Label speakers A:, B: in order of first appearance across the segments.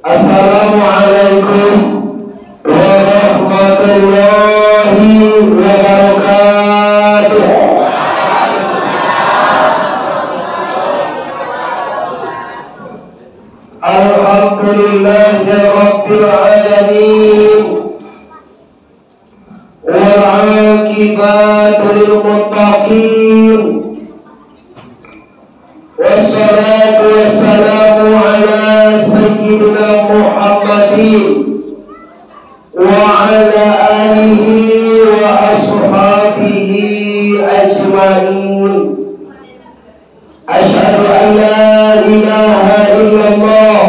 A: Assalamualaikum warahmatullahi wabarakatuh. Alhamdulillahi rabbil alamin wal 'aqibatu lil muttaqin. Wassalatu wassalamu ala sayyidina Muhammadin wa ala alihi wa ashabihi ajma'in. Asyhadu an la ilaha illallah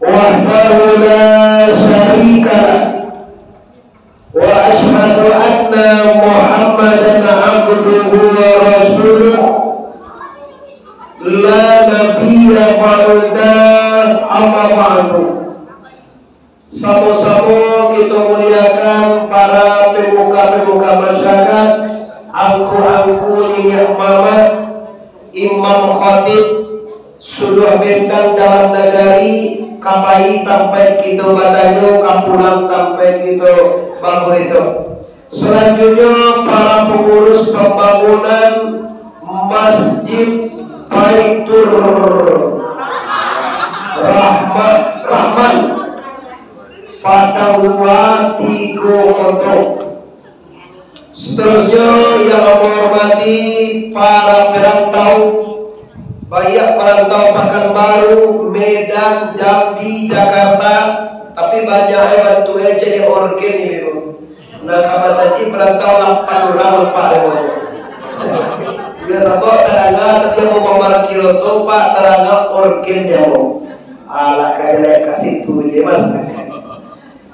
A: wahdahu la syarika lah wa asyhadu anna Muhammadan abduhu wa rasuluh la nabiyya ba'da amma ba'du. Sama-sama kita muliakan para pemuka-pemuka masyarakat, angku-angku niat mama, imam khatib, sudah bentang dalam negari, kapai sampai kita batayo, kampulang sampai kita bangun itu. Selanjutnya para pengurus pembangunan Masjid Baitur Rahman Padang Tigo Moto. Seterusnya yang menghormati para perantau, banyak perantau Pekanbaru, Medan, Jambi, Jakarta, tapi banyak yang bantu jadi organ nih memang. Nah kama saja perantau 8 orang Pak Dewan. Biasa bawa terangga tadi mau membar kilo tu Pak terangga organ dia mau. Alah kajelek kasih tu je mas nakkan.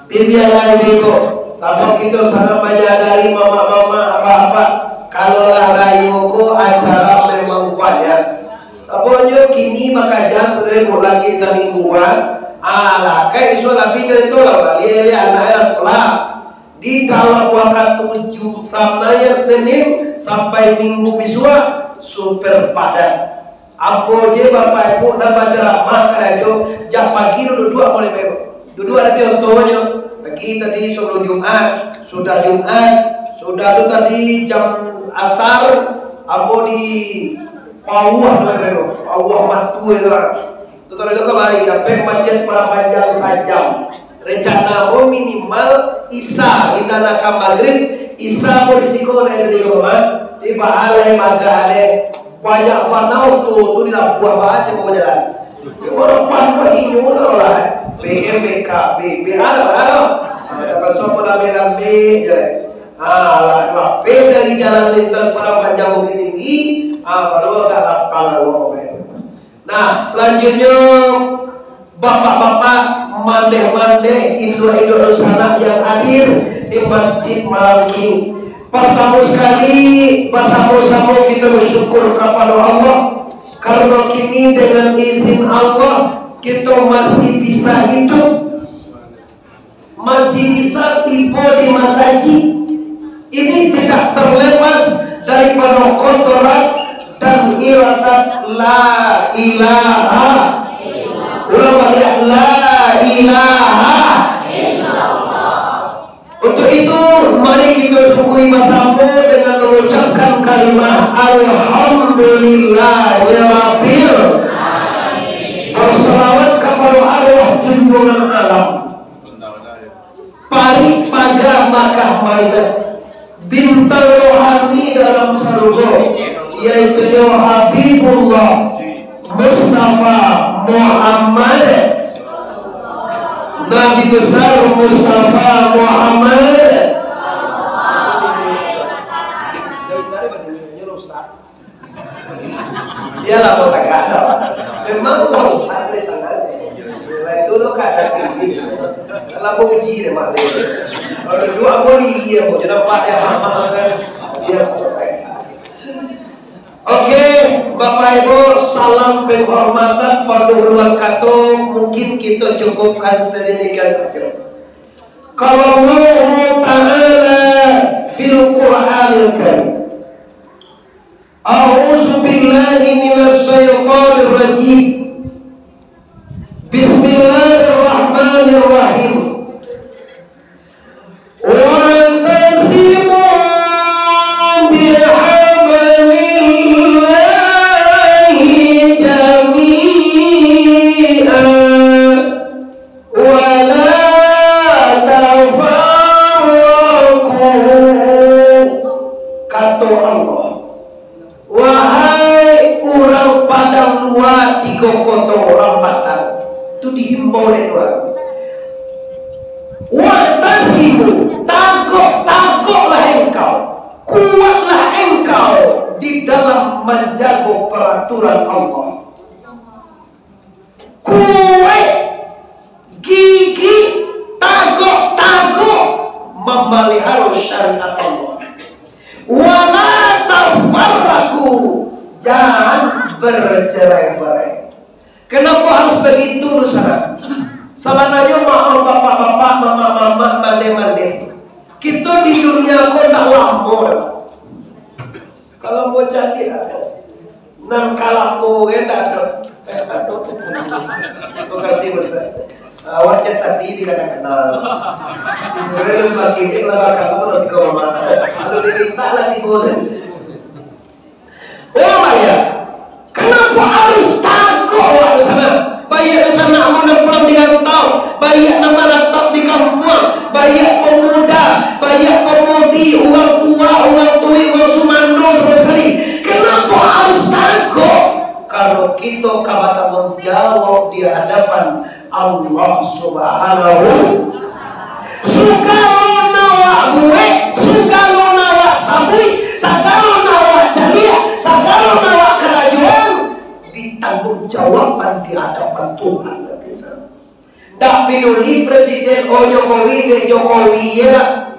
A: Biar lain itu. Sama kita sangat menyadari mama-mama apa-apa. Kalaulah rayuku acara memang banyak. Sabonyo kini makajan sedang lagi semingguan. Alah kayak isu lagi jadi tu lah. Lihat anak sekolah. Di dalam waktu sampai Senin sampai Minggu bisua super padat. Ambo je bapak ibu nak baca ramah kerajo jam pagi dua boleh bebo. Dua ada contohnya. Pagi tadi sebelum Jumat sudah tu tadi jam asar ambo di Pawah bebo. Pawah matu itu. Tu tadi tu kembali dapat macet para panjang sajam. Rencana mau minimal Isa indana ka maghrib Isa mau disiko na tadi mama tiba ale maga ale banyak panau tu di buah baca mau jalan orang panau ini lah BMBK B ada dapat sopo lambe jalan lah beda di jalan lintas para panjang bukit tinggi baru agak lapang. Nah selanjutnya bapak-bapak mandeh-mandeh Indo-Indo sana yang hadir di masjid malam ini. Pertama sekali bersama-sama kita bersyukur kepada Allah karena kini dengan izin Allah kita masih bisa hidup, masih bisa tiba di masjid. Ini tidak terlepas daripada kotoran dan iradat la ilaha ulama la ilaha illallah. Untuk itu mari kita syukuri bersama dengan mengucapkan kalimat alhamdulillahirabbil alamin. Berselawat kepada Allah junjungan alam. Parik pada Makkah Madinah bintang rohani dalam surga yaitu Habibullah Mustafa Muhammad, Nabi besar Mustafa Muhammad. Dia lah mau tak ada, memang rusak di tangan. Itu lo kadang ini, kalau mau uji deh mak. Kalau dua boleh dia mau jadi empat ya kan dia mau tak. Oke, Bapak Ibu, salam penghormatan penghormatan kata mungkin kita cukupkan sedemikian saja. Kalau Allah Ta'ala fil Qur'anil Karim, a'udzu billahi minasy syaithanir rajim. Bismillahirrahmanirrahim. Bismillahirrahmanirrahim. Wa'tasimu bihablillahi jami'an wa la tafarraqu. Kata Allah, wahai orang padang luar tiga kota orang Batak, itu dihimbau oleh Tuhan. Wa'tasimu, takutlah engkau, kuatlah engkau di dalam menjaga peraturan Allah. Kuat, gigih, takut memelihara syariat Allah. Wala tafarraqu, jangan bercerai-berai. Kenapa harus begitu Nusana? Sabananya maaf bapak-bapak, mama-mama, mande-mande. Kita di dunia kok tak lama dah. Kalau mau cari nan kalapmu kan ada. Terima kasih Ustaz. Awak cetak di kadang-kadang. Belum bagi ini lah kamu harus kau mata. Kalau diminta lah dibosan. Oh ya, kenapa harus takut awak di sana? Banyak di sana anak pulang di rantau, banyak nama rantau di kampung, banyak pemuda, banyak pemudi, orang tua, orang tui, orang sumando sama sekali. Kenapa harus takut? Kalau kita kabata menjawab di hadapan Allah Subhanahu. Sukalo nawa gue, sukalo nawa sabui, sakalo nawa jaliah, sakalo nawa kerajaan, ditanggung jawaban di hadapan Tuhan. Tak peduli presiden Jokowi, Jokowi ya.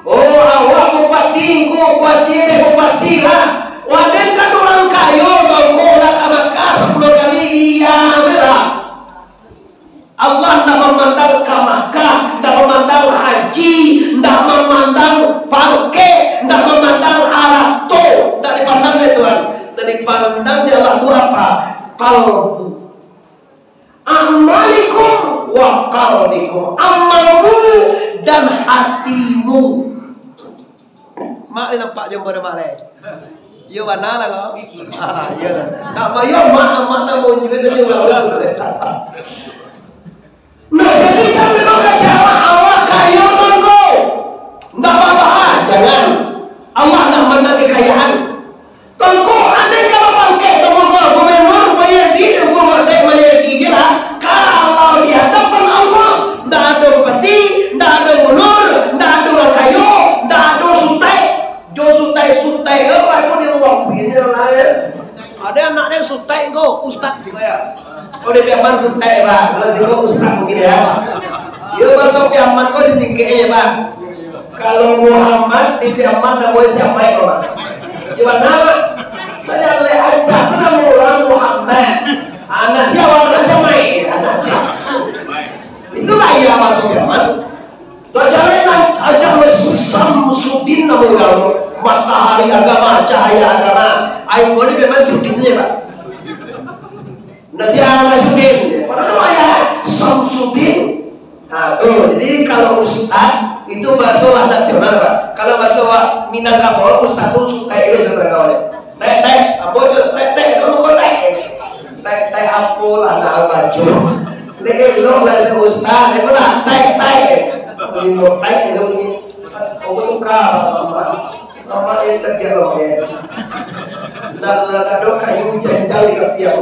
A: Oh awak bupati, kau kuatir bupati lah. Wadah kan orang kayo, kau lah kamaka 10 kali dia merah. Allah tak memandang kamaka, tak memandang haji, tak memandang parke, tak memandang arato, tak dipandang oleh Tuhan. Tak dipandang dia Allah itu apa? Kalbu. Amalikum wa qalbikum, amalmu dan hatimu. Mak ni nampak jumpa ada mak leh. Yo mana lah kau? Ah, yo. Tak mayo mak nak mau juga tadi orang tu. Nah, jadi kami kalau kecewa awak kayu tunggu. Tak apa-apa, jangan. Allah nak menang kekayaan. Tunggu, ada kalau bangkit tunggu gubernur bayar di gubernur bayar di dia lah. Kalau di hadapan Allah, tak ada bupati, tak ada gubernur, tak ada orang kayu, tak ada sutai. Jo sutai apa kau di luar punya lah ya. Ada anaknya sutai kau ustaz sih kau ya. Kau di piaman sutai pak, kalau sih kau ustaz mungkin ya. Yo masuk piaman kau sih singkirnya pak. Kalau Muhammad di piaman nak boleh siapa ya pak? Gimana pak? Saya lihat aja tu nama orang Muhammad. Anak siapa anak siapa? Itulah ia masuk piaman. Jalan aja Samsudin nama orang. Matahari agama, cahaya agama. Ayo boleh memang Sudinnya pak. Nasihat Sudin. Pada nama ya Samsudin. Nah tuh, jadi kalau ustaz itu bahasa nasional pak. Kalau bahasa Minangkabau ustaz itu suka itu seterusnya. Teh, apa tu? Teh, kamu kau teh apa lah nak baju. Lelok lah itu ustaz. Itu lah teh. Lelok teh itu ni. Kau suka apa? Nama dia ceria loh ya. Nada kayu jengkal di kapiak.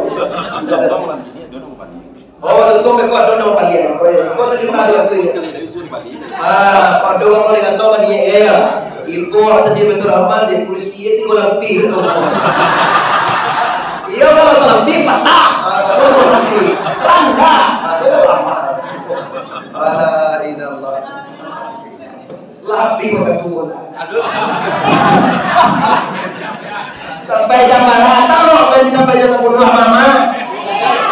A: Oh, tentu mereka ada nama palian. Kau sedih mana tu ya? Ah, pada orang boleh kata mana dia ya? Ibu saja betul aman di polisi itu kau lampi. Iya kalau salampi patah, semua lampi. Rangga, itu apa? La ilallah. Lapi kau sampai jam berapa tahu sampai jam 10 mama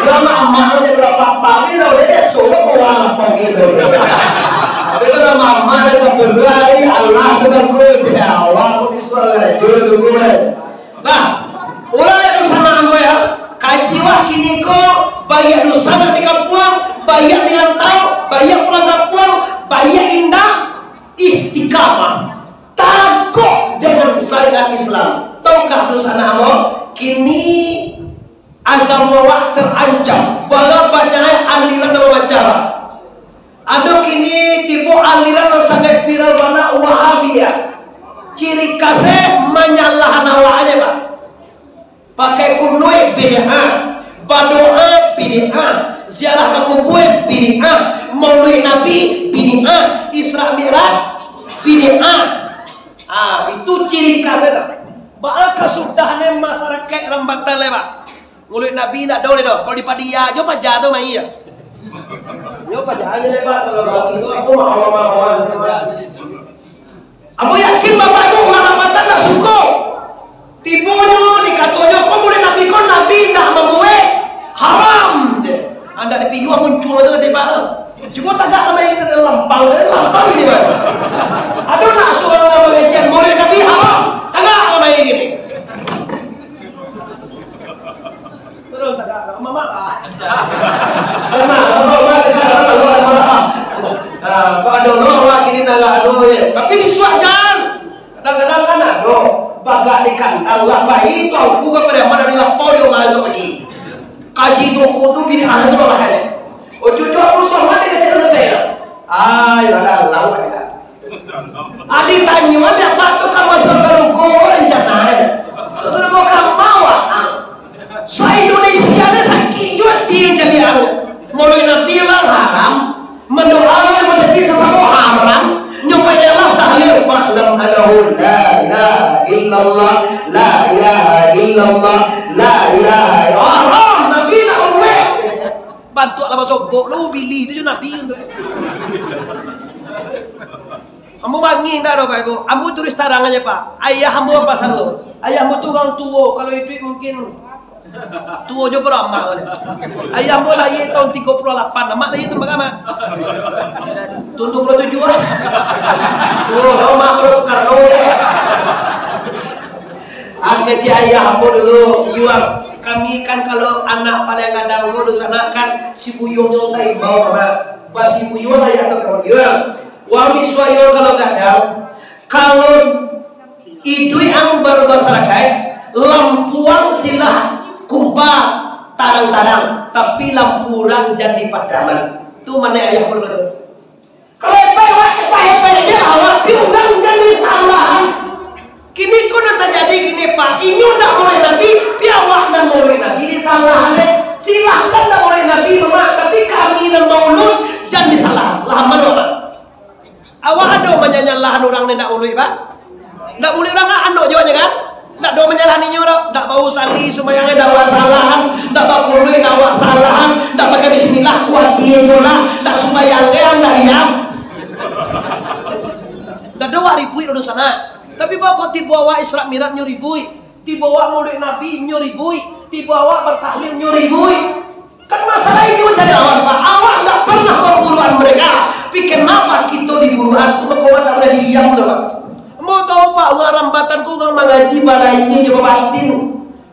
A: ya mama udah berapa pagi dah udah suruh keluar pagi tu tapi kalau mama dah 10 hari Allah tu berkut ya Allah tu disuruh jujur tu nah orang yang sama aku ya kaciwa kini ko banyak dosa di kampung banyak dengan tahu Banyak pulang, banyak indah istiqamah. Takut dengan syariat Islam. Tahukah dosa nama? Kini agama wak terancam. Bala banyak aliran nama wawancara. Ada kini tipu aliran yang sangat viral mana Wahabiyah. Ciri khasnya menyalah nawanya pak. Pakai kunoi bid'ah, berdoa bid'ah, ziarah ke kubur bid'ah, maulid Nabi bid'ah, Isra Mi'raj bid'ah. Itu ciri khasnya. Maka sudahnya masyarakat rambatan lebat. Maulid Nabi nak boleh dah. Kalau di Padia aja pajak tu mai ya. Yo pajak aja lebat kalau itu aku mau. Aku yakin bapak ibu rambatan tak suka. Tipunya dikatanya kau Maulid Nabi kau Nabi nak membuat haram je. Anda dipiyu muncul tu tiba. Cuma tagak ramai lampang ini pak. Ada nak suara macam Maulid Nabi haram. Tagak ramai gini. Betul tagak. Mama. Kau ada orang kini nak ada je. Tapi disuat jalan. Kadang-kadang kan ada bagak di kandang lah bayi tu aku kepada mana di lapor dia masuk lagi. Kaji tu aku tu bini ahli sama mahal. Oh cucu aku sama dia kata saya. Ya dah lalu aja. Adi tanya mana apa tu kamu seserugo rencana. Seserugo kamu bawa. So Indonesia ni sakit juga dia jadi aku. Maulid Nabi orang haram, mendoakan masjid sesama haram. Nyumpah Allah tahlil fa'lam anahu la ilaha illallah la ilaha illallah la ilaha illallah. Nabi nak uwek bantu lah masuk bok lu pilih tu je Nabi tu. Ambo bangin dah Pak Ibu. Ambo tulis tarang aja Pak. Ayah ambo pasal lu. Ayah ambo tu orang tua. Kalau itu mungkin tua je beramal. Ayah ambo lahir tahun 38. Mak lahir tu bagaimana? Tunduk 27 ah. Kau mak terus Soekarno ya. Angkat ayah ambo dulu. Yuang. Kami kan kalau anak paling kadang dulu sana kan si buyung yang tak imbau sama. Pas si buyung lah yang tak yuang. Wami suayo kalau kadang kalau itu yang bermasyarakat lampuang silah kumpah tarang-tarang tapi lampuran jadi padaman. Itu mana ayah berkata. Kalau apa aja awak diundang jadi salah. Kini kau nak jadi gini Pak. Ini nak boleh Nabi, piawak dan boleh Nabi disalahannya. Silahkan nak boleh Nabi Mama. Tapi kami dan maulud jangan disalah. Lahan mana? Awak ada menyanyilah orang ni nak boleh Pak. Nak boleh orang nak anak jawabnya kan? Nak do menyalahninya orang. Tak bau sali semayangnya dakwah salahan. Tak bakului dakwah salahan. Tak pakai bismillah kuat dia jolah. Tak sembayangnya anda diam. Tak ada waribui di sana. Tapi bawa kau tiba awak Isra Mi'raj nyuribui, tiba awak Maulid Nabi nyuribui, tiba awak bertahlil nyuribui. Kan masalah ini jadi awak Pak. Awak tak pernah memburuan mereka. Tapi kenapa kita diburuan? Itu kau tak boleh diam tu Pak. Mau tahu Pak, uang rambatan kau nggak mengaji balai ini coba batin.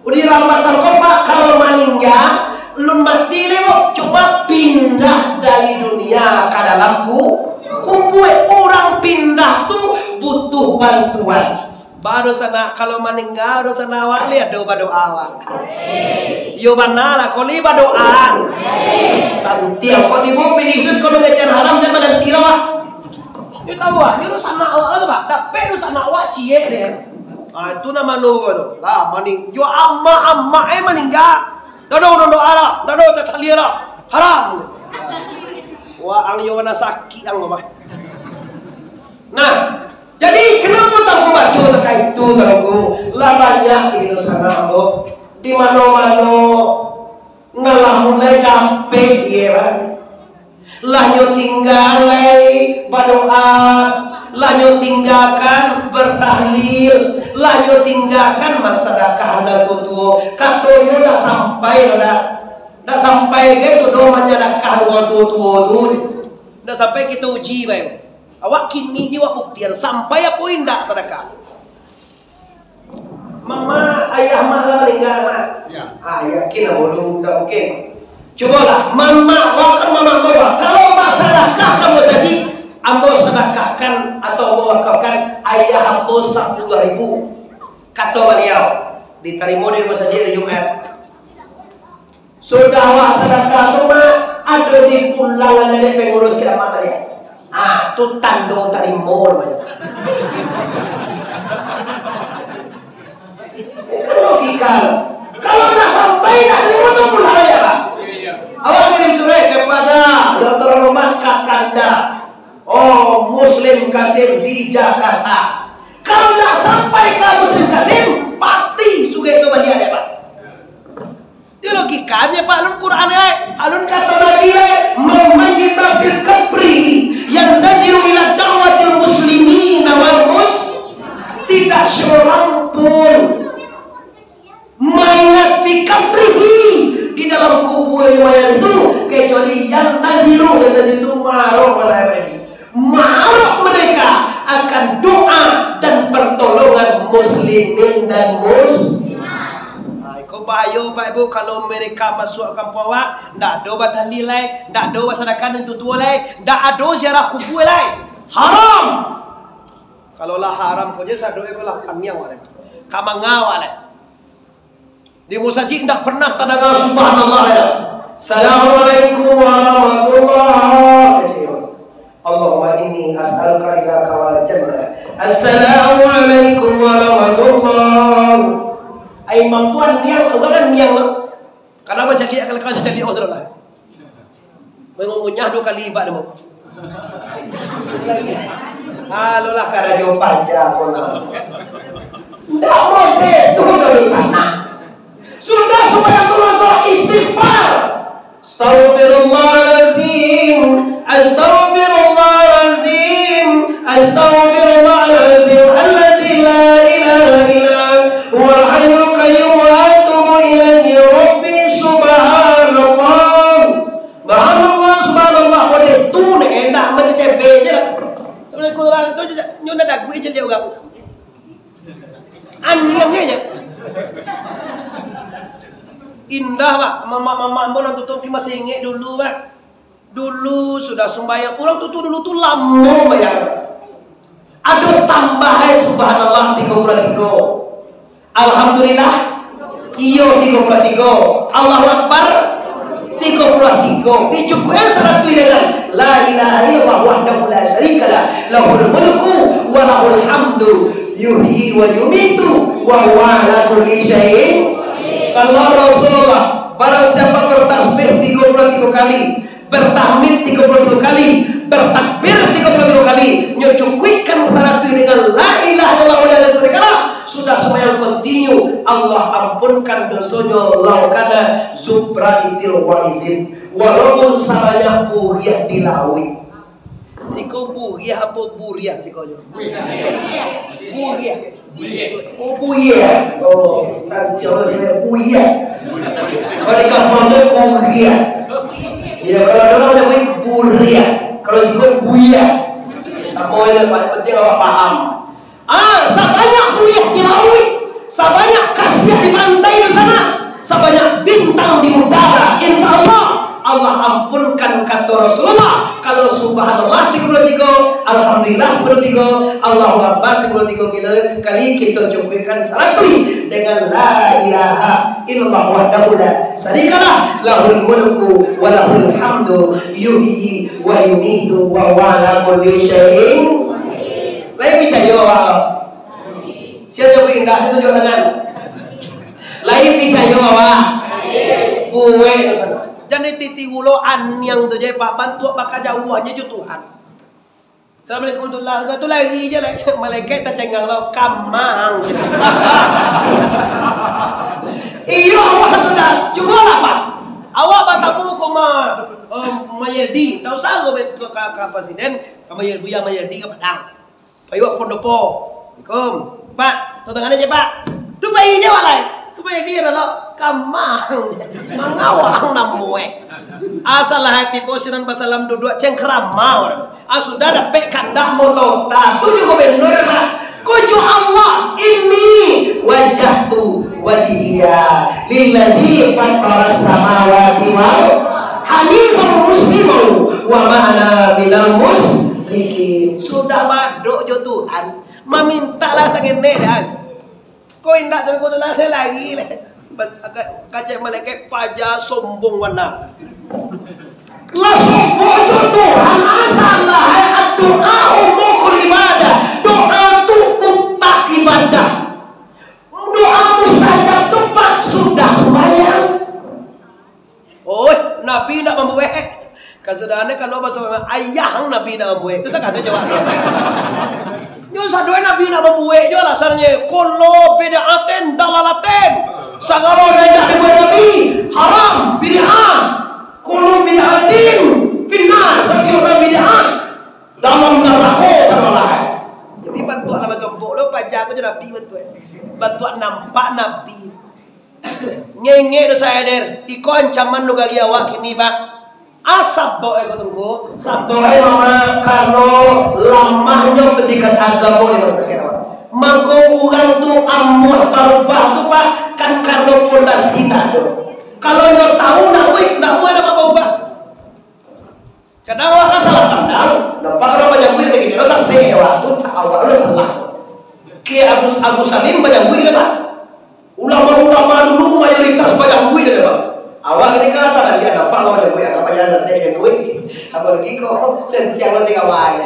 A: Udah rambatan kau Pak kalau meninggal, lun mati lemo coba pindah dari dunia ke dalam kubur. Orang pindah tuh butuh bantuan. Baru sana kalau meninggal baru sana awak lihat doa awak. Yo banala kau lihat doa. Santiang kau tibu pilih terus kau mengejar haram dan berganti awak. You tahu ah, you sana awak tu Pak. Tapi you sana awak cie dia. Itu nama logo tu. Lah maning. Yo amma meninggal. Doa lah. Doa tahlil lah. Haram. Wah ang yo na sakit ang mama. Nah, jadi kenapa tak baca terkait itu tahu? Lah banyak di sana lo, di mana-mana ngalah mulai gampang dia kan. Lah nyo tinggal berdoa, lah nyo tinggalkan bertahlil, lah nyo tinggalkan masyarakat anda tutu. Katanya dah sampai dah sampai gitu doa menyalahkan orang tua tu, dah sampai kita uji baik. Awak kini jiwa buktian sampai apa indah sedekah. Mama, ayah malah meninggal mak. Ya. Yakin belum tak mungkin. Cobalah, mama, awak kan mama bawa. Kalau masalah hapus 10.000. Kata beliau diterima di masjid di Jumat. Sudah awak sedekah tu mak ada di pulang ada pengurus kiamat dia. Tu tanda terima macam. Itu logika. Kalau tak sampai tak terima tu pulang aja pak. Awak kirim surat kepada yang terhormat Kakanda. Muslim Kasim di Jakarta. Kalau tak sampai ke Muslim Kasim, pasti sudah itu bagi dia pak. Itu logikanya pak. Alun Quran alun kata Nabi memayyita fil kabri yang naziru ila da'watil muslimin wal tidak seorang pun mayat fi kabrihi di dalam kubur mayat itu kecuali yang naziru itu ma'aruf mereka akan doa dan pertolongan muslimin dan Kau bayo Pak Ibu kalau mereka masuk kampung awak, ndak ada batali lai, ndak ada wasadakan dan tutua lai, ndak ada ziarah kubur lai. Haram. Kalau lah haram kau je sadoi kau lah panyang awak. Kamangawak lai. Di masjid ndak pernah tanda subhanallah lai. Assalamualaikum warahmatullahi wabarakatuh. Allahumma inni as'aluka ridhaka wal jannah. Assalamualaikum warahmatullahi. Imam tuan niang, orang niang lah. Karena baca dia kalau kau jadi orang lah. Mengunyah 2 kali ibadah mau. Halo lah karena dia pajak pun. Tidak boleh tu dari sana. Sudah supaya Allah istighfar. Astaghfirullahalazim, astaghfirullahalazim, astaghfirullahalazim. Alladzi la ilaha illa huwal hayyul qayyum wa atubu ilaihi rabbi subhanallah. Subhanallah subhanallah boleh tu ni nak macam cebe je lah. Boleh kau orang tu nyo nak dagu je dia orang. Aniang je. Indah pak, mama pun tutup masih ingat dulu pak. Dulu sudah sembahyang, orang tutup dulu tu lama bayar. Ada tambah subhanallah 33. Alhamdulillah iyo 33. Allahu Akbar 33. Dicukupkan syarat dengan la ilaha illallah wahdahu la syarikalah lahul mulku wa lahul hamdu yuhyi wa yumitu wa huwa ala kulli syai'in. Kalau Rasulullah barang siapa bertasbih 33 kali, bertahmid 33 kali, bertakbir 33 kali, nyucukuikan syarat dengan la ilaha illallah wa la syarikalah, sudah sembahyang kontinu, Allah ampunkan dosanya laukana zubraitil waizin, walaupun sebanyak buriah dilawi. Siko buriah apa buriah sikonya? Buriah. Oh buriah. Oh, sanjau saya buriah. Kalau di kampung tu buriah. Ya kalau orang macam buriah. Kalau siko buriah. Sama je paling penting awak faham. Sebanyak buriah dilawi, sebanyak kasiah di pantai di sana, sebanyak bintang di udara, insya Allah Allah ampunkan kata Rasulullah. Kalau subhanallah 33, alhamdulillah 33, Allahu Akbar 33 kali kita cukupkan 100 dengan la ilaha illallah wahdahu la syarikalah lahul mulku wa lahul hamdu yuhyi wa yumitu wa huwa ala kulli syai'in. Lain percaya awak. Siapa yang indah tunjuk tangan. Lain percaya awak. Buwe tu sana. Jadi titi ulo yang tu je pak bantu bakal jauh aja je Tuhan. Assalamualaikum warahmatullahi wabarakatuh. Tu lagi je lah. Malaikat tak cengang lo kamang. Iyo awak sudah cubalah pak. Awak bertemu koma Mayerdi. Tak usah kau ke presiden. Kamu Mayerdi ke Padang. Payuak Pondopo. Assalamualaikum. Pak, tu tangan aja pak. Tu bayi je walai. Tu bayi dia adalah kamang je. Mangawang namue. Asal hati posiran pasalam duduk cengkrama orang. Sudah dapat kandak motor. Tu juga benar pak. Kuju Allah ini wajahtu wajhiya lillazi fattaras samawati wal hanifan muslimun wa ma'ana minal muslimin. Sudah maduk jo Tuhan Memintalah sangene dah. Kau indah sana kau telah lagi leh. Kaca malaikat pajak sombong warna.
B: Lah sombong itu Tuhan asalah doa mukhul ibadah. Doa itu utak ibadah. Doa mustajab itu pak sudah sembahyang.
A: Oh, Nabi nak membuat. Kasudahnya kalau bahasa ayah Nabi nak membuat. Itu tak kata jawab dia. Yo sadoi Nabi nak membuat jo alasannya kullu bid'atin dalalatin. Segala yang dibuat Nabi haram bid'ah. Kullu bid'atin finnar. Setiap bid'ah dalam neraka salah. Jadi bantuanlah bahasa bolo pajak aku je Nabi bantuan. Bantuan nampak Nabi. Ngenge do saya der. Iko ancaman nu gagi awak kini pak. Asap doa aku tunggu.
B: Sabtu mama karena lamahnya pendidikan agama di masyarakat. Mangko orang tu amuh berubah tu pak kan karena pondasi tu. Kalau nyo tahu nak wik nak ada apa ubah.
A: Kadang awak kan salah pandang.
B: Nampak orang banyak wik begini. Rasa sewa tu tak awak udah salah.
A: Kayak Agus Salim banyak wik dah pak.
B: Ulama-ulama dulu mayoritas banyak wik dah pak.
A: Awak ini kan tak lihat nampak kau ada buat apa aja saya yang duit. Apalagi kau sentiang lo sih kawan.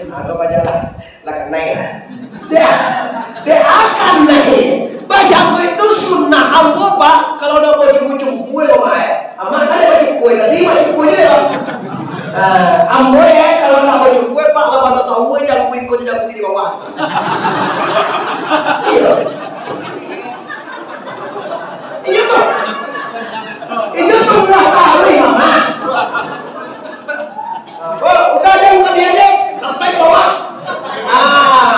A: Aku baca lah kan naik.
B: Dia akan naik.
A: Baca itu sunnah ambo pak. Kalau udah baju ujung kue lo mai. Amat kan ada baju kue tadi baju kue dia. Ambo ya kalau nak baju kue pak lah bahasa sawu jangan kue ikut jangan kue di bawah.
B: Iya pak. Itu tuh udah tahu ya mama.
A: Oh, udah aja bukan dia aja sampai bawah.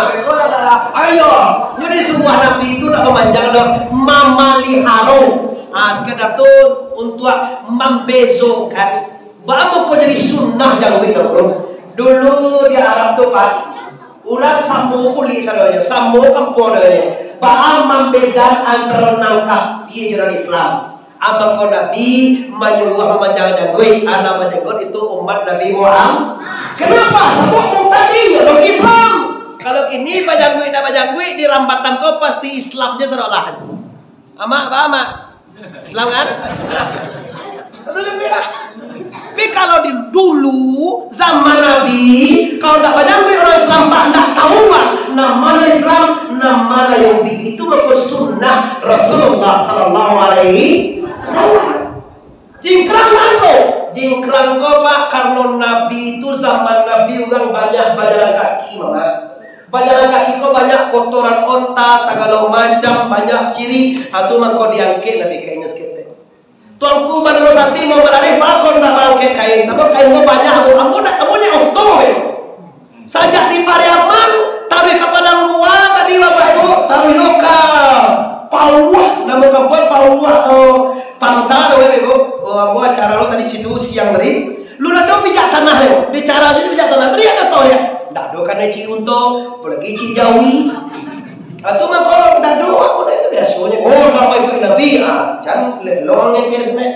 A: Betul adalah. Ayo, jadi sebuah nabi itu nak memanjang dong, mamaliharo. Sekedar tuh untuk membezokan. Bapak kau jadi sunnah jangan gitu bro. Dulu di Arab tuh pak, orang sambo kuli salahnya, sambo kampung deh. Bapak membedakan antara nangkap pikiran Islam. Ama kau Nabi menyuruh memanjangkan duit, anak menjenggot itu umat Nabi Muhammad.
B: Kenapa? Sebab tadi ya Islam.
A: Kalau kini bajang duit di rambatan kau pasti Islamnya seolah. Ama Islam kan? Tapi kalau di dulu zaman Nabi, kalau tak bajang duit orang Islam tak tahu nama Islam, nama Yahudi itu merupakan sunnah Rasulullah Sallallahu Alaihi Wasallam. Jingkrang ko pak karena Nabi itu zaman Nabi orang banyak bajalan kaki mama. Bajalan kaki ko banyak kotoran onta segala macam banyak ciri atau mako diangkat Nabi kayaknya sekete. Tuanku badalo sati mau berlari pakon tak bangke kain sebab kain ko banyak ampun ni onto sajak di Pariaman taruh ke padang luar tadi bapak ibu taruh lokal pauah nama kampung pauah pantah doa ibu buat acara lo tadi situ siang tadi lu nado pijak tanah lo di cara itu pijak tanah tadi ada tau ya dado kan ci unto apalagi ci jawi atau mah kalau dado aku itu biasanya dapat ikut Nabi jangan lelong ngeces nih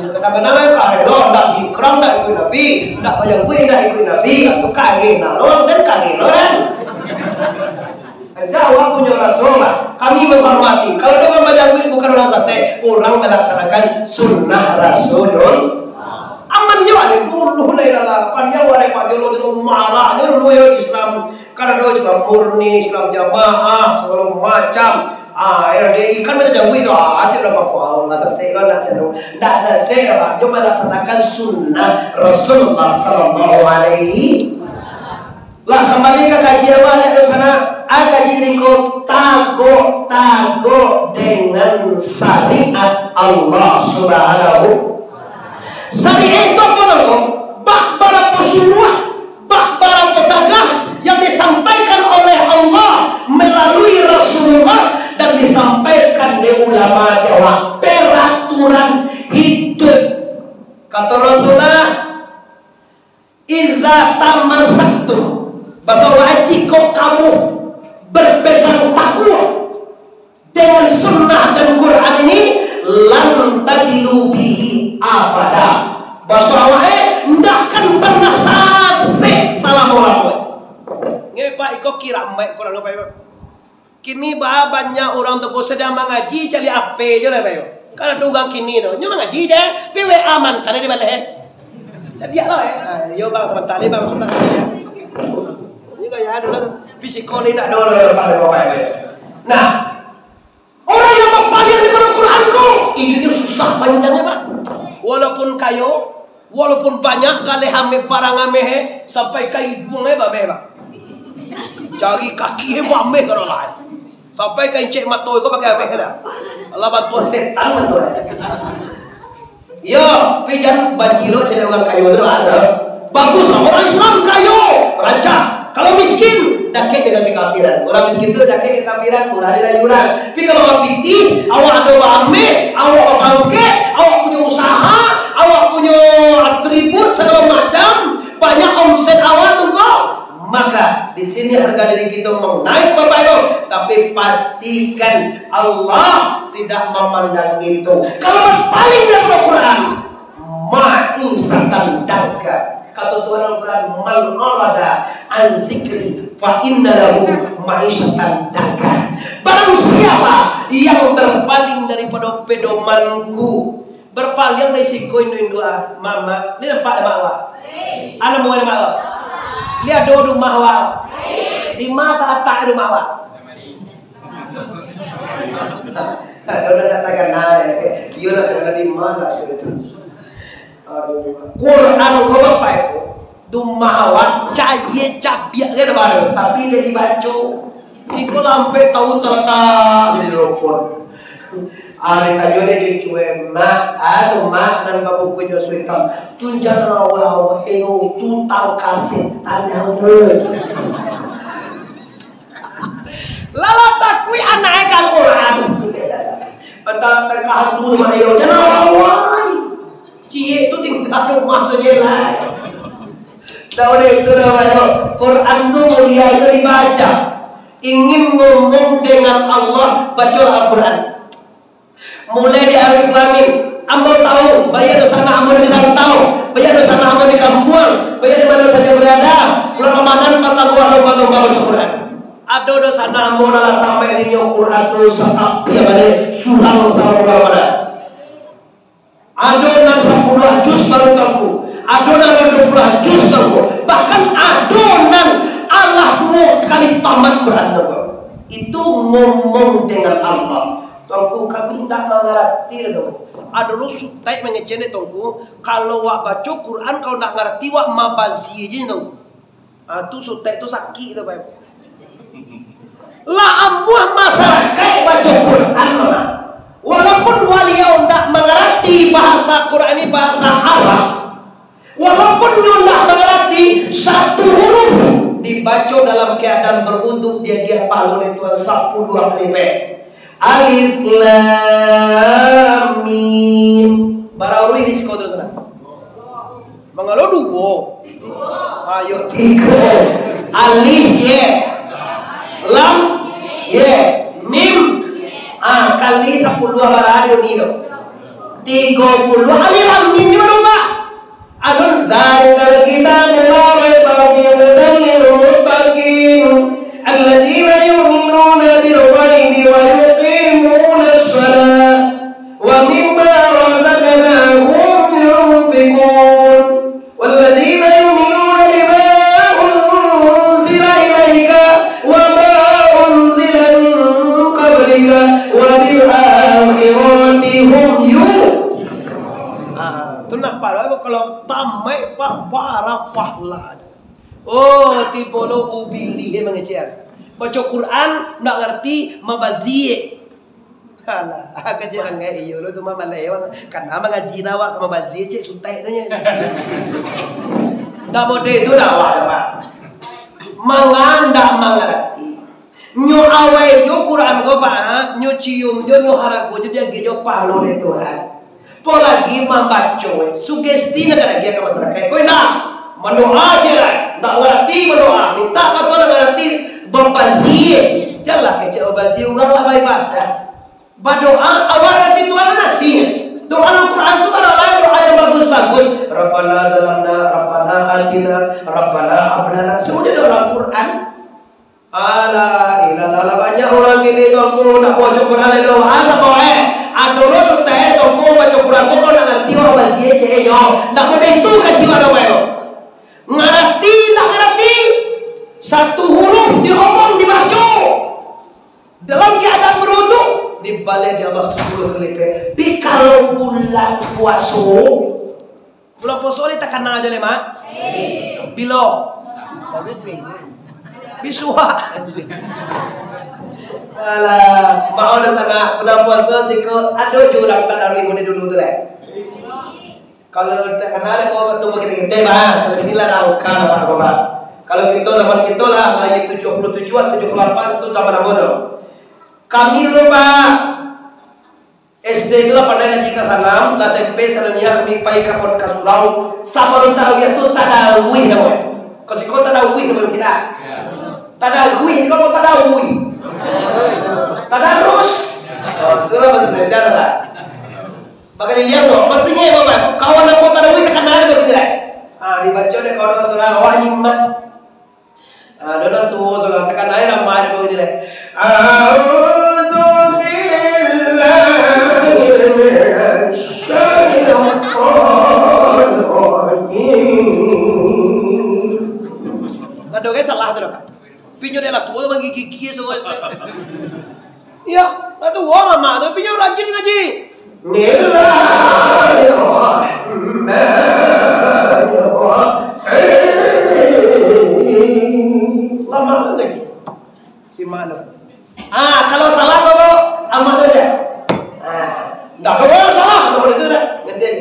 A: ya kadang-kadang kare lo ndak jikrang ndak ikut Nabi ndak bayang gue ndak ikut Nabi atau kage nalon dan kage lo kan Jawa punya Rasul kami menghormati kalau dengan banyak duit bukan orang sase orang melaksanakan sunnah Rasulul aman jawa dulu lah panjang wadah panjang lo dulu marahnya dulu ya Islam karena do Islam murni Islam jamaah segala macam dia ikan macam jago itu aja udah kapal nggak sase kan nggak sase apa dia melaksanakan sunnah Rasulullah Sallallahu Alaihi lah kembali ke kajian balik di sana kaji ringko tago dengan syariat Allah Subhanahu. Syariat itu apa? Bak bara pesuruh, bak bara petagah yang disampaikan oleh Allah melalui Rasulullah dan disampaikan di ulama Jawa peraturan hidup. Kata Rasulullah, iza tamasaktum bahwa jika kamu berpegang teguh dengan sunnah dan Quran ini lan tadilu bihi abada bahwa tidak akan pernah sase salah orang
B: kira mek kurang apa. Kini banyak orang tu sedang mengaji cari apa je lah bayo. Karena tugang kini tu, nyo mengaji je, PW aman tadi di balik. Jadi lah yo bang sama tali bang sudah ya. Ini kayak dulu psikologi tak ada pada bapak ini. Nah, orang yang berpaling di Quran kau, idenya susah panjangnya pak. Walaupun kayo, walaupun banyak kali hame barang ame sampai kai buangnya pak. Cari kaki ame kalau lah. Sampai kai cek matoi kau pakai ame lah. Allah bantuan setan bantuan. Yo, pijan bacilo cari orang kayo itu ada. Bagus lah orang Islam kayo, rancang. Kalau miskin, dakek dengan kekafiran. Orang miskin itu dakek kekafiran, murah dari yuran. Tapi kalau orang fikih, awak ada ame, awak bangke, awak punya usaha, awak punya atribut segala macam, banyak omset awak tunggu. Maka di sini harga diri kita menaik Bapak Ibu, tapi pastikan Allah tidak memandang itu. Kalau berpaling dari Al-Quran, ma'isatan dangka. Kata Tuhan Al-Quran, man arada an zikri fa inna lahu ma'isyatan dangka. Barang siapa yang berpaling daripada pedomanku, berpaling resiko Indo mama, ni nampak mak awak. Ana mau mak awak. Lihat do rumah awak. Di mata tak rumah awak. Ada katakan yo nak kena di masa sebetul. Quran kau bapak itu dumawan cahaya cabiak kan baru tapi dia dibaca ikut lampe tahun terletak jadi rokok hari kajo dia dicuci mak atau mak dan bapak punya suitam tunjan rawa hero tutang kaset tanya lala takwi anak kan Quran tentang tengah tu rumah hero jangan rawai cie itu tinggal rumah tu je lah. Dah oleh itu dah Quran tu mulia itu dibaca. Ingin ngomong dengan Allah baca Al-Quran. Mulai di Alif Lam Mim. Ambo tahu, bayar dosa nak ambo di tahu, bayar dosa nak ambo di kampung, bayar di mana saja berada. Bulan Ramadan kata gua lomba-lomba baca Quran. Ada dosa nak ambo dalam tamai di Quran tu saat dia ada surah Ramadan. Adonan 10 juz baru tahu, adonan 20 juz tahu, bahkan adonan Allah 2 kali tamat Quran tahu. Itu ngomong dengan Allah. Tunggu kami tak mengerti tahu. Ada lu sutai mengecene tunggu. Kalau wak baca Quran kau tak ngerti wak mabazi aja tunggu. Tu sutai tu sakit tu baik. Lah ambuh masyarakat baca Quran mana? Walaupun waliau tidak mengerti bahasa Quran ini bahasa Arab, walaupun tidak mengerti satu huruf dibaca dalam keadaan berwudu dia palu itu 10 kali pe. Alif Lam Mim. Barauri di sekolah terus sana. Mengalo dua. Ayo 3. Alif ye. Lam ye. Mim. Kali 10 barang itu 30 aliran ini berubah. Adun zalikal kitabu la raiba fihi hudan lil muttaqin alladzina yu'minuna bil ghaibi wa yuqimuna as-salata wa mimma razaqnahum yunfiqun walladzina yu'minuna bima unzila ilayka wa ma unzila min qablika wa bil akhirati hum tu nampak kalau tamai pak para pahla. Oh, tiba lo ubili dia mengejar. Baca Quran nak ngerti mabazie. Alah, kejar ngai iyo lo tu mama lewang kan nama ngaji nawa ke mabazie cek suntai tu nya. Dah mode itu dah awak dapat. Mangandak mengerti. Nyo awai jo Quran go ba, nyo cium jo nyo harago jo dia gejo palo de Tuhan. Apalagi membaca sugesti nak ada dia ke masyarakat. Kau nak mendoa je lah, nak ngerti mendoa, minta kata nak ngerti berbazir, jelah kecil berbazir orang lah beribadah. Berdoa awal nanti Tuhan nanti. Doa Al-Quran itu ada lain doa yang bagus-bagus. Rabbana zalamna, Rabbana atina, Rabbana ablana. Semuanya doa Al-Quran. nak membentukkan jiwa doa. Ngerti tak ngerti? Satu huruf diomong dibaca. Dalam keadaan beruduk dibalik di Allah 10 kali. Tapi kalau bulan puasa ni tak kena aja lemah. Bila? Bisuha. Alah, mau dah sana bulan puasa siko ada jurang tadarui mudi dulu tu lah. Kalau tak kenal kau tu kita bah. Kalau inilah rangka apa. Kalau kita zaman kita lah ayat 77 78 itu zaman apa tu? Kami lupa SD itu lah pada ngaji ke sana, SMP salahnya kami pai kapot kasulau. Sama tarawih tu tadarui nama. Kau siko tadarui nama kita. Tadarui kau tadarui. Tadarus. Oh, itulah bahasa Indonesia lah. Maka dilihat tu, maksudnya apa? Kawan aku tarawih tak kenal begitu lah. Dibaca deh kalau surah Al-Nyiman. Dulu tu surah tak kenal ramai begitu lah. A'udzu billahi minasyaitonir rajim. Aduh guys salah tu lah. Pinjau dia lah tua bagi gigi semua. Ya, tu wah mama tu pinjau rajin ngaji. Lama tu ngaji. Si mana? Kalau salah apa? Amat tu aja. Dah doa salah apa itu dah. Nanti aja.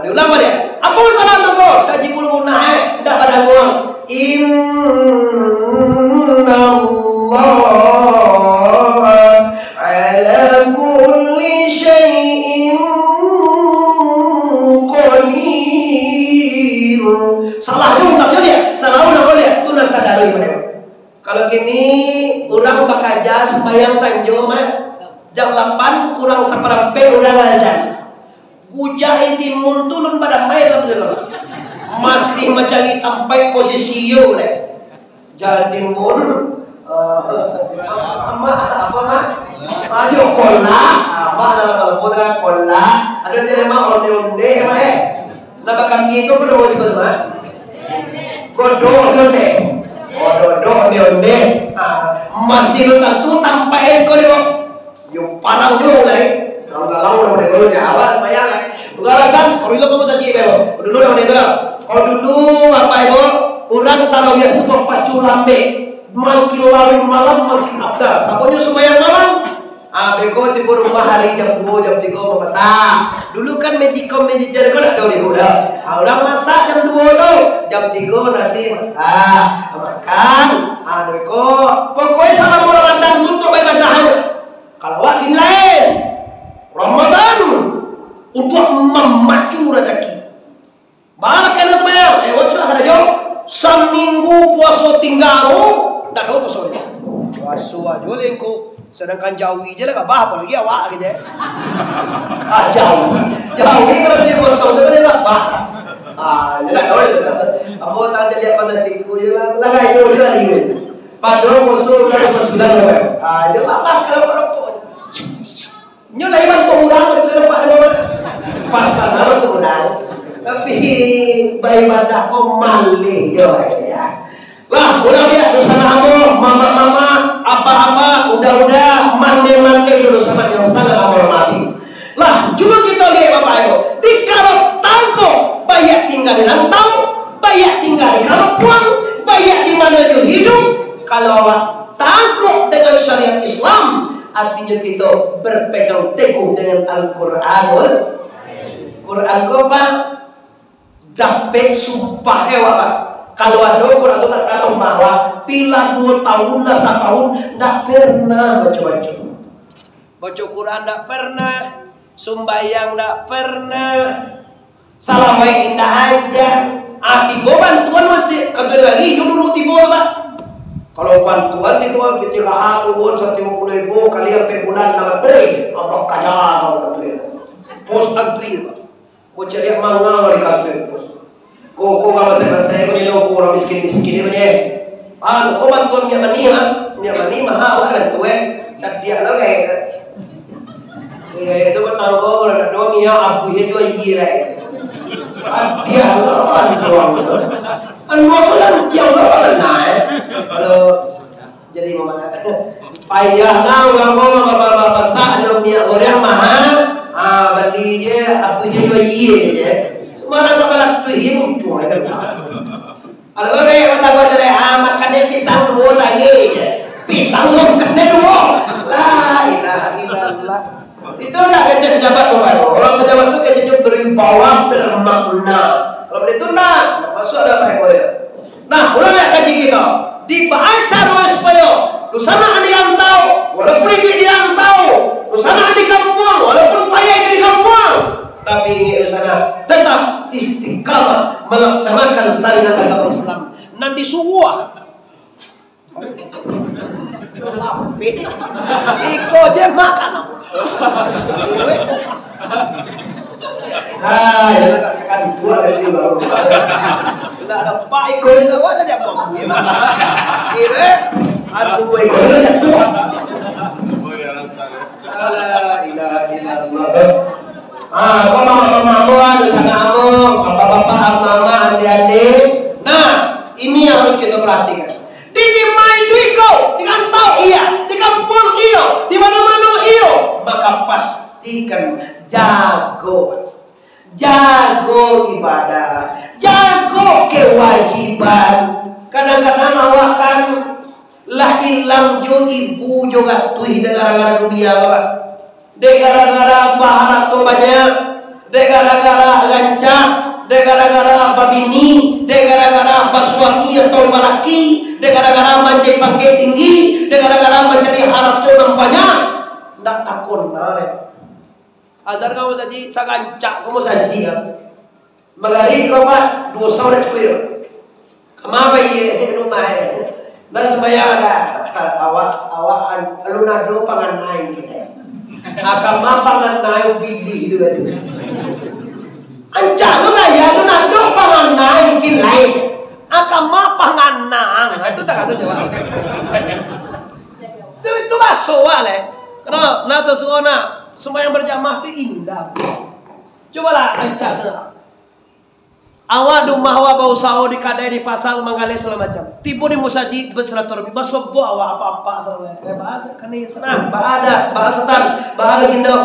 B: Diulang balik. Apa salah tu apa? Kaji puluh guna dah pada gua. Inna Allah ala kulli syai'in qadir. Salah tu tak dia. Salah ulang dia. Tu nak tadarui baik. Kalau kini orang bakaja sembahyang sanjo mah jam 8 kurang seperempat orang azan. Bujang intimun turun pada malam juga. Masih mencari tempat posisi yo le. Jalan timur apa mah? Ayo kola. Apa dalam balmoda kola. Ada jelema onde-onde mah Nak kami itu perlu usul mah. Godong-onde. Onde. Masih lu tentu tanpa es kau dia. Yo parang juga lah. Galau udah boleh jawab bayar lah. Bukan alasan, kalau itu kamu saja bebo. Dulu yang mana itu lah. Kalau dulu apa ibu, orang tarawih itu pacu lambe. Makin lari malam makin abdal. Sapunya sembahyang malam. Beko tipu rumah hari jam 2 jam 3 memasak. Dulu kan mejikom mejijar kan ada di budak. Orang masak jam 2 tu, jam 3 nasi masak, makan. Beko pokoknya salam Ramadan tutup ibadah. Kalau wakin lain Ramadan untuk memacu rezeki. Bala kena sembahyang. Waktu ada jauh. Seminggu puasa tinggal. Tak ada puasa ni. Puasa aja lengko. Sedangkan Jawi je lah apa apa lagi awak aja. Jawi kalau saya potong tu dia apa? Dia tak ada tu. Ambo tak lihat pasal tiku je lah. Lagai tu je lagi. Padahal musuh ada sembilan orang. Dia apa kalau rokok. Nyo lain bantu orang betul Pak Dewan. Pasal bantu orang. Tapi beribadah kau malih yo ya. Lah, udah lihat dosa nama, mama, apa-apa, udah, mandi dulu sama yang sangat menghormati. Lah, cuma kita lihat Bapak Ibu. Di kalau tangkok, banyak tinggal di rantau, banyak tinggal di kampung, banyak di mana dia hidup. Kalau tangkok dengan syariat Islam, artinya kita berpegang teguh dengan Al-Quranul. Quran ko pa dapat sumpah apa? Kalau ada Quran itu tak tahu bahwa pila 2 tahun lah 1 tahun tak pernah baca-baca. Baca Quran tak pernah, sembahyang tak pernah. Salam baik indah aja. Tiba bantuan mati kata lagi dulu tiba Pak. Kalau bantuan tiba ketika hatun 150.000 kali sampai bulan 6 hari apa kaya kau tu. Pos antri Pak. Kau cari mangga di kantor pos. Kau kalau saya kau jadi orang miskin ni banyak. Kau bantuan ni mah awak tu cat dia lah itu betul kau ada dua abu itu iya lah. Dia lah doang. Doang lah dia orang naik. Kalau jadi mama payah na orang mama masak je minyak goreng mahal. Beli je apa je jual ye je. Semua orang kalau tu ye muncul kan. Ada lagi kata gua jadi makan pisang dua saja je. Pisang semua kena dua. La ilaha illallah. Itu nak kerja pejabat orang pejabat tu kerja beri bawah bermakna. Kalau itu nak masuk ada apa ya? Nah, orang nak kaji kita dibaca roh supaya lusana di rantau, walaupun di rantau, lusana di kampung, walaupun payah di kampung, tapi ini lusana tetap istiqamah melaksanakan syariat agama Islam. Nanti subuh lapik iko je makan aku. Ya kan dua ganti kalau tidak ada pak iko itu ada dia mau gimana kira aduh iko itu jatuh. La ilaha illallah. Kau mama ada sana kamu, bapak-bapak, mama, adik-adik. Nah, ini yang harus kita perhatikan. Di main duiko, di kantau iya, di kampung iyo, di mana-mana iyo, maka pastikan jago ibadah, jago kewajiban. Kadang-kadang awak kan lah hilang jo ibu juga tuh gara-gara dunia apa? De gara-gara baharat tuh banyak, de gara-gara gancang, de gara-gara babini, de gara-gara basuami atau malaki, de gara-gara macam pakai tinggi, de gara-gara mencari harap tuh banyak, ndak takon nale. Azar kamu saji, sagancak kamu saji kan? Magari kau pak dua sore kuyo, kemana ye rumah ye? Dan sembahyang ada awak alunado pangan naik kita. Akama pangan naik bili itu kan. Ancak lu ya alunado pangan naik kita. Akama pangan nang itu tak ada jawab. Itu masuk le. Karena nato suona sembahyang berjamaah itu indah. Cobalah ancak sah. Awak rumah awak bau sawo di kadai di pasar manggalai segala macam. Tipu di musaji bersilaturahmi. Basok buat awak apa-apa segala macam. Bahasa kini senang. Bahada, bahasa tan, bahada gindo.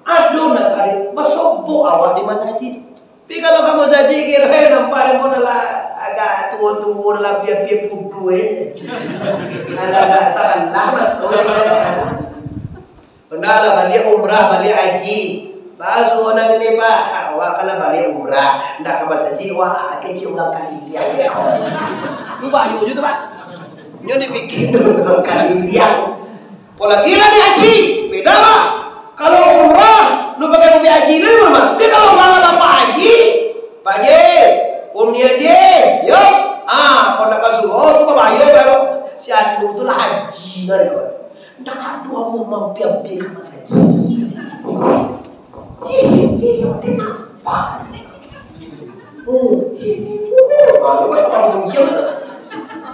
B: Aduh nak kari. Basok buat awak di masjid. Tapi kalau kamu saji kira nampak yang mana lah agak tua-tua lah biar-biar pudu agak salah lamat. Benar lah balik umrah, balik haji. Basu orang ini pak, awak kalau balik umrah, ndak ke masjid, wah kecil orang kali liang. Lu bayu je tu pak, nyo dipikir orang kali liang. Pola gila di haji, beda lah. Kalau umrah, lu pakai mobil haji dulu mah. Tapi kalau malah bapak haji, pak je, umni aja, yo, pola kasuh, tu bayu bayu. Si anu tu lah haji kan, ndak ada mau mampir-mampir ke masjid. Kenapa?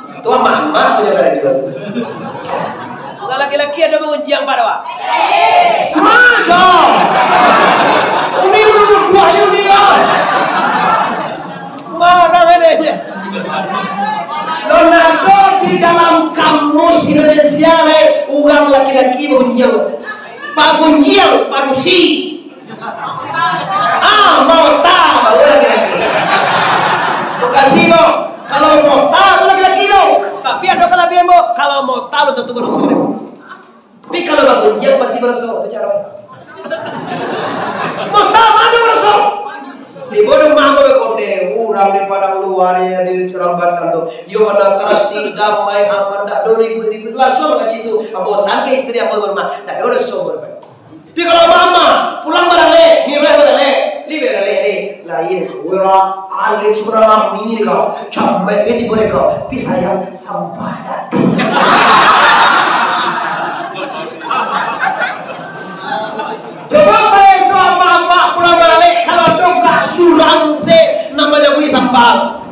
B: Itu mama punya barang juga. Laki-laki ada mengunciang pada wa? Mana? Ini menurut dua dia. Marah aja. Leonardo di dalam kamus Indonesia orang laki-laki mengunciang. Pak Gunjiang, Pak Dusi. Mota baru laki-laki. Kasih bo. Kalau mota itu laki-laki lo. Tapi ada kelebihan bo. Kalau mota lo tentu berusul. Tapi kalau bagunjiang pasti berusul. Itu cara. Mota mana berusul? Di bodoh mama bekonde. Urang di padang luar ya di cerambatan tu. Yo mana terati damai aman dak dori ribu langsung aja itu. Abotan ke istri apa berumah. Dak dori sumber. Tapi kalau mama pulang barale, nireh barale, liber barale ni, lain. Wira alik sebenarnya mini kau, camai itu boleh kau. Tapi sayang sampah dah. Coba kalau sama mama pulang barale, kalau tu gak surang se, namanya bui sampah.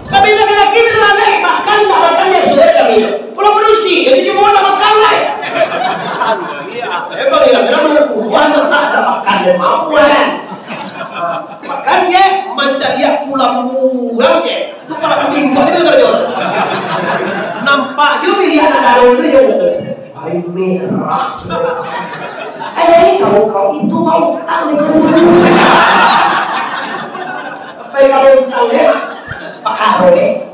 B: Kami laki-laki barale makan tak makan dia sore kami. Pulang berusi, jadi cuma nak makan leh. Emang dia puan masa ada makan dia mampu kan? Makan dia macam lihat pulang buang je. Tu para peminggu ni kerja. Nampak je lihat ada itu je. Ai merah. Ini tahu kau itu mau utang ni kau. Sampai kalau utang dia Pak Karo ni.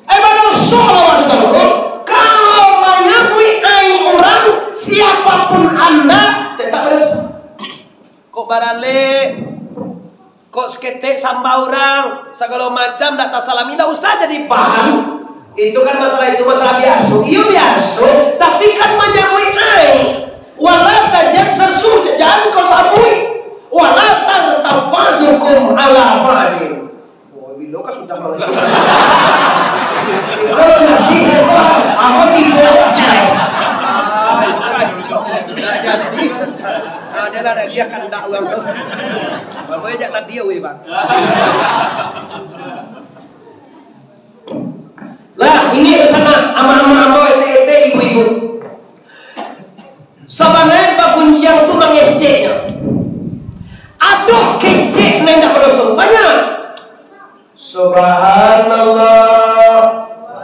B: Mana soal itu kalau menyakui aib orang siapapun anda tetap berdosa. Kok barale, kok seketek sambah orang, segala macam tak salami, tak usah jadi paham. Itu kan masalah biasa. Iya biasa, tapi kan menyakui aib. Wala tajassasu, jangan kau sabui. Wala taghtabadukum ala ba'din. Oh, bilo kan sudah mengerti. Kalau nanti aku dibocai. Jadi adalah dia kan tak orang tu. Bapak ajak tadi we bang. Lah ini bersama ama-ama ete ibu-ibu. Sebenarnya bagunjiang tu mengeceknya. Aduh kecek neng tak berdosa banyak. Subhanallah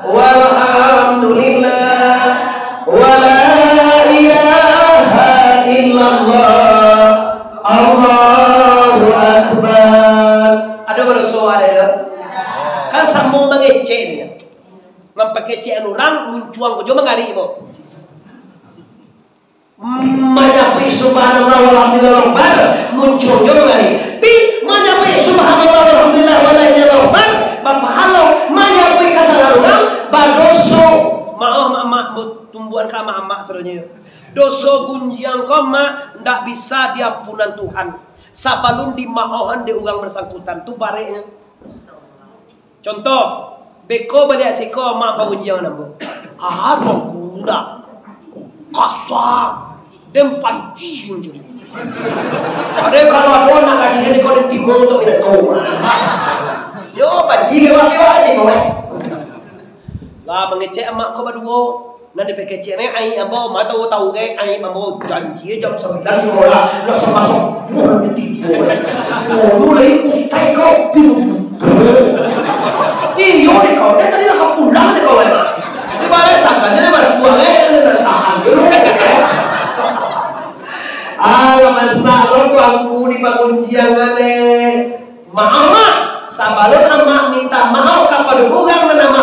B: walhamdulillah wala ilaha illallah Allahu akbar. Ada berdoa ada kan sambung mengecek dia. Nampak kecek orang muncuang ko jo mangari mo. Menyapui subhanallah walhamdulillah akbar muncul jo mangari. Pi menyapui subhanallah walhamdulillah wala ilaha illallah bapak halo menyapui kasalahan badoso maaf mak tumbuhan ka mak serunya. Dosa gunjiang koma ndak bisa diampunan Tuhan. Sabalun dimaahan di orang bersangkutan tu bareknya. Contoh, beko balik siko mak gunjiang nambo. Ah dong kuda. Kasar. Dem pancing jadi. Ada kalau ada nak ada di kau timur tu tidak tahu. Yo pancing apa ni kau? Lah mengecek mak kau berdua. Nanti PKC ni ai ambo ma tahu ke ai ambo janji jam 9 di bola langsung masuk pun di bola. Oh lagi ustai kau pilu. Iyo ni kau dia tadi nak pulang ni kau memang. Di balik sangkanya ni baru pulang tahan dulu. Masalah tu aku di pagunjian ni. Maaf sabalun amak minta maaf kepada orang nama